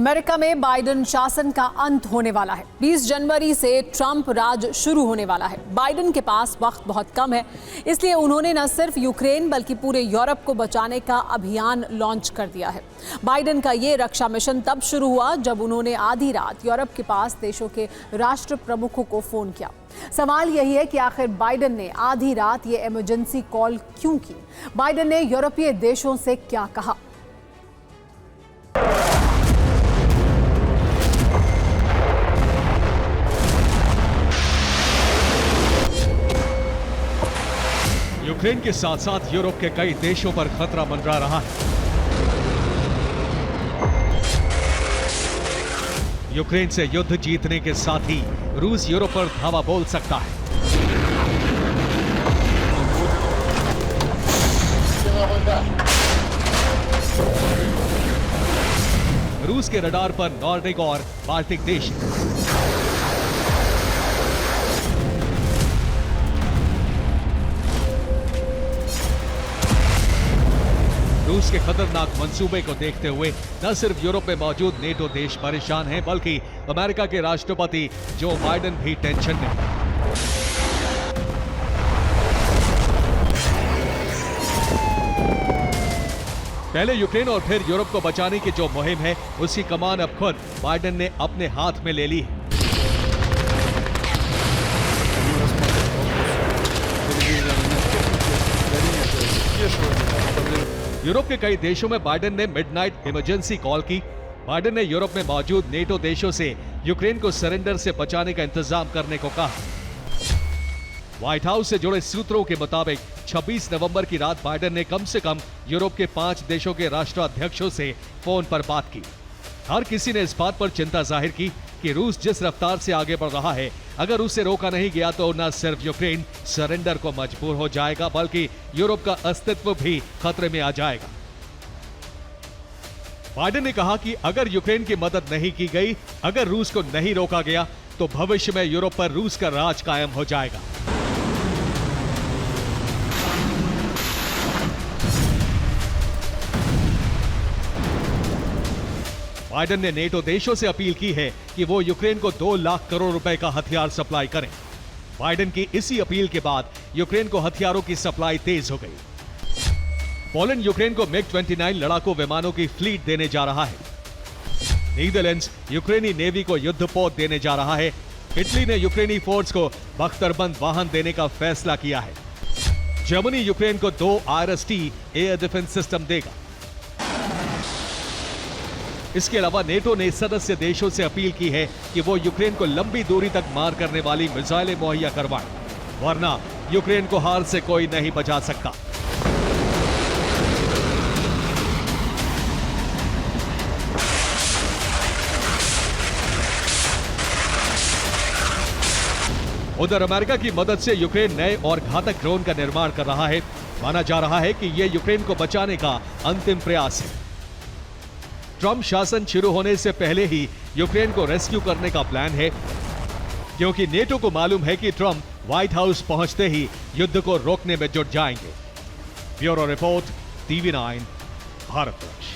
America में Biden शासन का अंत होने वाला है। 20 जनवरी से ट्रंप राज शुरू होने वाला है। बाइडेन के पास वक्त बहुत कम है, इसलिए उन्होंने न सिर्फ यूक्रेन बल्कि पूरे यूरोप को बचाने का अभियान लॉन्च कर दिया है। बाइडेन का ये रक्षा मिशन तब शुरू हुआ जब उन्होंने आधी रात यूरोप के पास देशों के राष्ट्र प्रमुखों को फोन किया। सवाल यही है कि आखिर बाइडेन ने आधी रात ये इमरजेंसी कॉल क्यों की? बाइडेन ने यूरोपीय देशों से क्या कहा? यूक्रेन के साथ साथ यूरोप के कई देशों पर खतरा मंडरा रहा है। यूक्रेन से युद्ध जीतने के साथ ही रूस यूरोप पर धावा बोल सकता है। रूस के रडार पर नॉर्डिक और बाल्टिक देश। रूस के खतरनाक मंसूबे को देखते हुए न सिर्फ यूरोप में मौजूद नेटो देश परेशान हैं, बल्कि अमेरिका के राष्ट्रपति जो बाइडेन भी टेंशन में हैं। पहले यूक्रेन और फिर यूरोप को बचाने की जो मुहिम है, उसकी कमान अब खुद बाइडेन ने अपने हाथ में ले ली है। यूरोप के कई देशों में बाइडेन ने मिडनाइट इमरजेंसी कॉल की। बाइडेन ने यूरोप में मौजूद नेटो देशों से यूक्रेन को सरेंडर से बचाने का इंतजाम करने को कहा। व्हाइट हाउस से जुड़े सूत्रों के मुताबिक 26 नवंबर की रात बाइडेन ने कम से कम यूरोप के 5 देशों के राष्ट्राध्यक्षों से फोन पर बात की। हर किसी ने इस बात पर चिंता जाहिर की कि रूस जिस रफ्तार से आगे बढ़ रहा है, अगर उसे रोका नहीं गया तो न सिर्फ यूक्रेन सरेंडर को मजबूर हो जाएगा, बल्कि यूरोप का अस्तित्व भी खतरे में आ जाएगा। बाइडेन ने कहा कि अगर यूक्रेन की मदद नहीं की गई, अगर रूस को नहीं रोका गया, तो भविष्य में यूरोप पर रूस का राज कायम हो जाएगा। बाइडेन ने नेटो देशों से अपील की है कि वो यूक्रेन को 2 लाख करोड़ रुपए का हथियार सप्लाई करें। बाइडेन की इसी अपील के बाद यूक्रेन को हथियारों की सप्लाई तेज हो गई। पोलैंड यूक्रेन को MiG-29 लड़ाकू विमानों की फ्लीट देने जा रहा है। नीदरलैंड्स यूक्रेनी नेवी को युद्धपोत देने जा रहा है। इटली ने यूक्रेनी फोर्स को बख्तरबंद वाहन देने का फैसला किया है। जर्मनी यूक्रेन को 2 IRIS-T एयर डिफेंस सिस्टम देगा। इसके अलावा नेटो ने सदस्य देशों से अपील की है कि वो यूक्रेन को लंबी दूरी तक मार करने वाली मिसाइलें मुहैया करवाएं, वरना यूक्रेन को हार से कोई नहीं बचा सकता। उधर अमेरिका की मदद से यूक्रेन नए और घातक ड्रोन का निर्माण कर रहा है। माना जा रहा है कि यह यूक्रेन को बचाने का अंतिम प्रयास है। ट्रंप शासन शुरू होने से पहले ही यूक्रेन को रेस्क्यू करने का प्लान है, क्योंकि नेटो को मालूम है कि ट्रंप व्हाइट हाउस पहुंचते ही युद्ध को रोकने में जुट जाएंगे। Bureau report, TV9, Bharatvarsh.